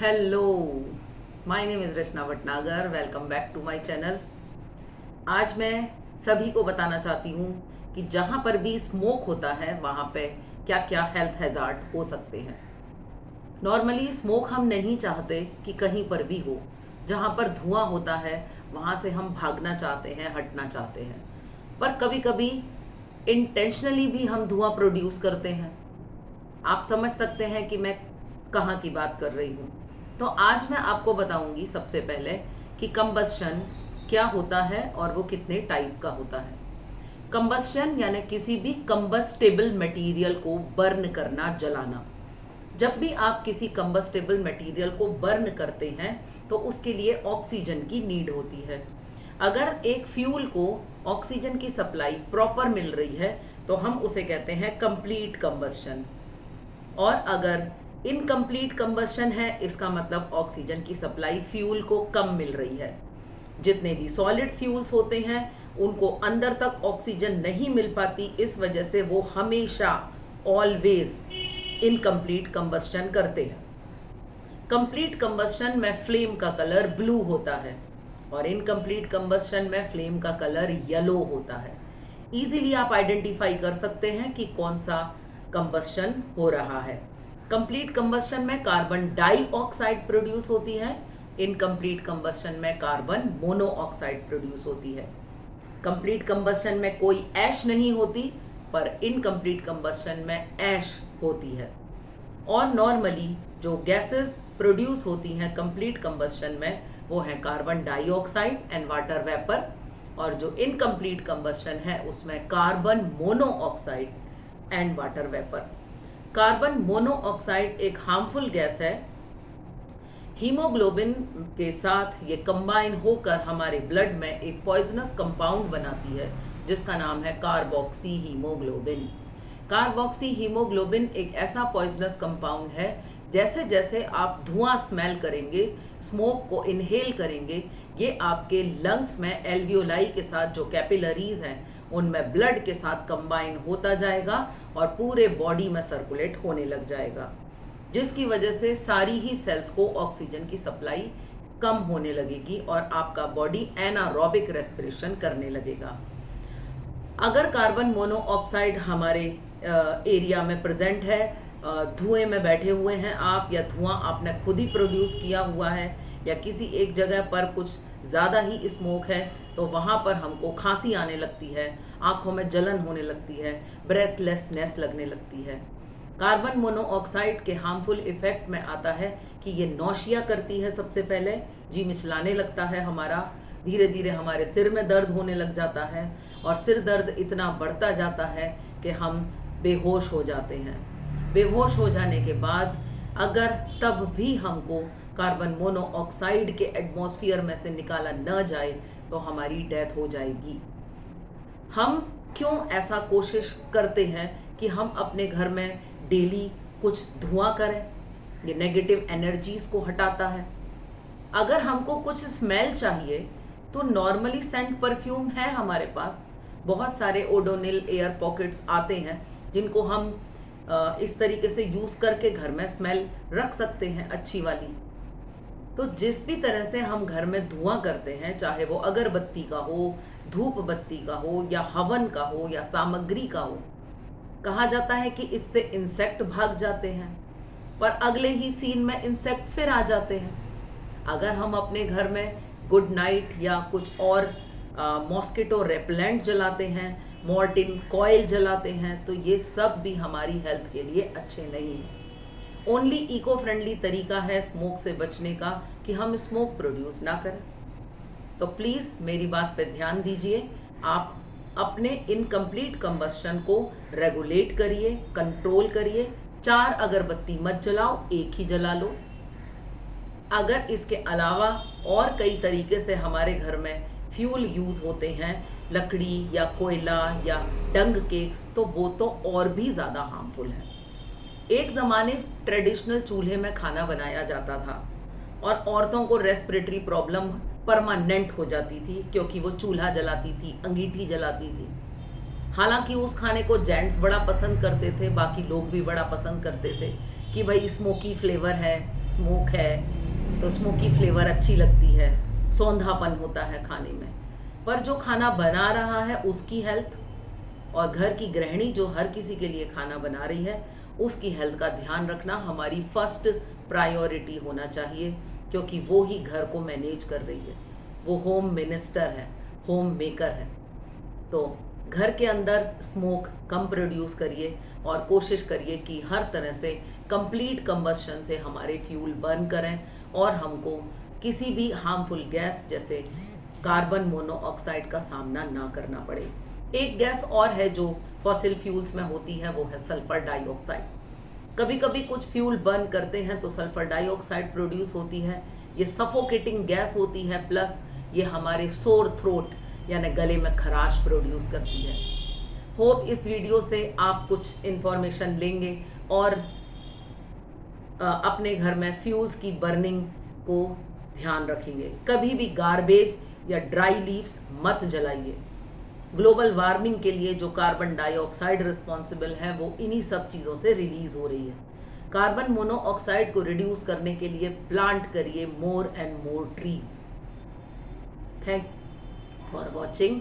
Hello, my name is Rachna Bhatnagar. Welcome back to my channel. आज मैं सभी को बताना चाहती हूँ कि जहाँ पर भी स्मोक होता है वहाँ पे क्या क्या हेल्थ हैज़ार्ड हो सकते हैं। नॉर्मली स्मोक हम नहीं चाहते कि कहीं पर भी हो। जहाँ पर धुआं होता है वहाँ से हम भागना चाहते हैं, हटना चाहते हैं, पर कभी कभी इंटेंशनली भी हम धुआं प्रोड्यूस करते हैं। आप समझ सकते हैं कि मैं कहाँ की बात कर रही हूँ। तो आज मैं आपको बताऊंगी सबसे पहले कि कंबस्शन क्या होता है और वो कितने टाइप का होता है। कंबस्शन यानी किसी भी कंबस्टेबल मटेरियल को बर्न करना, जलाना। जब भी आप किसी कंबस्टेबल मटेरियल को बर्न करते हैं तो उसके लिए ऑक्सीजन की नीड होती है। अगर एक फ्यूल को ऑक्सीजन की सप्लाई प्रॉपर मिल रही है तो हम उसे कहते हैं कंप्लीट कंबस्शन। और अगर इनकम्प्लीट कंबस्शन है, इसका मतलब ऑक्सीजन की सप्लाई फ्यूल को कम मिल रही है। जितने भी सॉलिड फ्यूल्स होते हैं उनको अंदर तक ऑक्सीजन नहीं मिल पाती, इस वजह से वो हमेशा ऑलवेज इनकम्प्लीट कंबस्शन करते हैं। कंप्लीट कंबस्शन में फ्लेम का कलर ब्लू होता है और इनकम्प्लीट कंबस्शन में फ्लेम का कलर येलो होता है। इजीली आप आइडेंटिफाई कर सकते हैं कि कौन सा कंबस्शन हो रहा है। कंप्लीट कंबस्शन में कार्बन डाइऑक्साइड प्रोड्यूस होती है, इनकम्प्लीट कंबस्शन में कार्बन मोनोऑक्साइड प्रोड्यूस होती है। कंप्लीट कंबस्शन में कोई ऐश नहीं होती, पर इनकम्प्लीट कंबस्शन में ऐश होती है। और नॉर्मली जो गैसेस प्रोड्यूस होती हैं कंप्लीट कंबस्शन में वो है carbon dioxide and water vapour, और जो इनकम्प्लीट कंबस्शन है उसमें carbon monoxide and water vapour. Carbon monoxide एक हार्मफुल गैस है। हीमोग्लोबिन के साथ ये कंबाइन होकर हमारे ब्लड में एक पॉइजनस कंपाउंड बनाती है जिसका नाम है कार्बोक्सी हीमोग्लोबिन। कार्बोक्सी हीमोग्लोबिन एक ऐसा पॉइजनस कंपाउंड है, जैसे जैसे आप धुआं स्मेल करेंगे, स्मोक को इनहेल करेंगे, ये आपके लंग्स में एल्वियोलाई के साथ जो कैपिलरीज हैं उनमें ब्लड के साथ कंबाइन होता जाएगा और पूरे बॉडी में सर्कुलेट होने लग जाएगा, जिसकी वजह से सारी ही सेल्स को ऑक्सीजन की सप्लाई कम होने लगेगी और आपका बॉडी एनारोबिक रेस्पिरेशन करने लगेगा। अगर कार्बन मोनोऑक्साइड हमारे एरिया में प्रेजेंट है, धुएं में बैठे हुए हैं आप, या धुआं आपने खुद ही प्रोड्यूस किया हुआ है, या किसी एक जगह पर कुछ ज़्यादा ही स्मोक है, तो वहाँ पर हमको खांसी आने लगती है, आँखों में जलन होने लगती है, ब्रेथलेसनेस लगने लगती है। कार्बन मोनोऑक्साइड के हार्मफुल इफेक्ट में आता है कि ये नौशिया करती है। सबसे पहले जी मिचलाने लगता है हमारा, धीरे धीरे हमारे सिर में दर्द होने लग जाता है और सिर दर्द इतना बढ़ता जाता है कि हम बेहोश हो जाते हैं। बेहोश हो जाने के बाद अगर तब भी हमको कार्बन मोनोऑक्साइड के एटमॉस्फेयर में से निकाला न जाए तो हमारी डेथ हो जाएगी। हम क्यों ऐसा कोशिश करते हैं कि हम अपने घर में डेली कुछ धुआं करें? ये नेगेटिव एनर्जीज को हटाता है। अगर हमको कुछ स्मेल चाहिए तो नॉर्मली सेंट परफ्यूम है हमारे पास, बहुत सारे ओडोनिल एयर पॉकेट्स आते हैं जिनको हम इस तरीके से यूज़ करके घर में स्मेल रख सकते हैं अच्छी वाली। तो जिस भी तरह से हम घर में धुआं करते हैं, चाहे वो अगरबत्ती का हो, धूप बत्ती का हो, या हवन का हो, या सामग्री का हो, कहा जाता है कि इससे इंसेक्ट भाग जाते हैं, पर अगले ही सीन में इंसेक्ट फिर आ जाते हैं। अगर हम अपने घर में गुड नाइट या कुछ और मॉस्किटो रेपेलेंट जलाते हैं, मॉर्टिन कॉयल जलाते हैं, तो ये सब भी हमारी हेल्थ के लिए अच्छे नहीं हैं। ओनली इको फ्रेंडली तरीका है स्मोक से बचने का कि हम स्मोक प्रोड्यूस ना करें। तो प्लीज़ मेरी बात पे ध्यान दीजिए, आप अपने इनकम्प्लीट कंबस्शन को रेगुलेट करिए, कंट्रोल करिए। 4 अगरबत्ती मत जलाओ, एक ही जला लो। अगर इसके अलावा और कई तरीके से हमारे घर में फ्यूल यूज़ होते हैं, लकड़ी या कोयला या डंग केक्स, तो वो तो और भी ज़्यादा हार्मफुल है। एक ज़माने ट्रेडिशनल चूल्हे में खाना बनाया जाता था और औरतों को रेस्पिरेटरी प्रॉब्लम परमानेंट हो जाती थी क्योंकि वो चूल्हा जलाती थी, अंगीठी जलाती थी। हालांकि उस खाने को जेंट्स बड़ा पसंद करते थे, बाकी लोग भी बड़ा पसंद करते थे, कि भाई स्मोकी फ्लेवर है, स्मोक है तो स्मोकी फ्लेवर अच्छी लगती है, सौंधापन होता है खाने में। पर जो खाना बना रहा है उसकी हेल्थ, और घर की गृहिणी जो हर किसी के लिए खाना बना रही है उसकी हेल्थ का ध्यान रखना हमारी फर्स्ट प्रायोरिटी होना चाहिए, क्योंकि वो ही घर को मैनेज कर रही है, वो होम मिनिस्टर है, होम मेकर है। तो घर के अंदर स्मोक कम प्रोड्यूस करिए और कोशिश करिए कि हर तरह से कंप्लीट कंबस्शन से हमारे फ्यूल बर्न करें और हमको किसी भी हार्मफुल गैस जैसे कार्बन मोनोऑक्साइड का सामना ना करना पड़े। एक गैस और है जो फॉसिल फ्यूल्स में होती है, वो है सल्फर डाइऑक्साइड। कभी कभी कुछ फ्यूल बर्न करते हैं तो सल्फर डाइऑक्साइड प्रोड्यूस होती है, ये सफोकेटिंग गैस होती है, प्लस ये हमारे सोर थ्रोट यानी गले में खराश प्रोड्यूस करती है। होप इस वीडियो से आप कुछ इन्फॉर्मेशन लेंगे और अपने घर में फ्यूल्स की बर्निंग को ध्यान रखेंगे। कभी भी गार्बेज या ड्राई लीव्स मत जलाइए। ग्लोबल वार्मिंग के लिए जो कार्बन डाइऑक्साइड रिस्पॉन्सिबल है वो इन्हीं सब चीज़ों से रिलीज हो रही है। कार्बन मोनोऑक्साइड को रिड्यूस करने के लिए प्लांट करिए more and more trees. Thank for watching.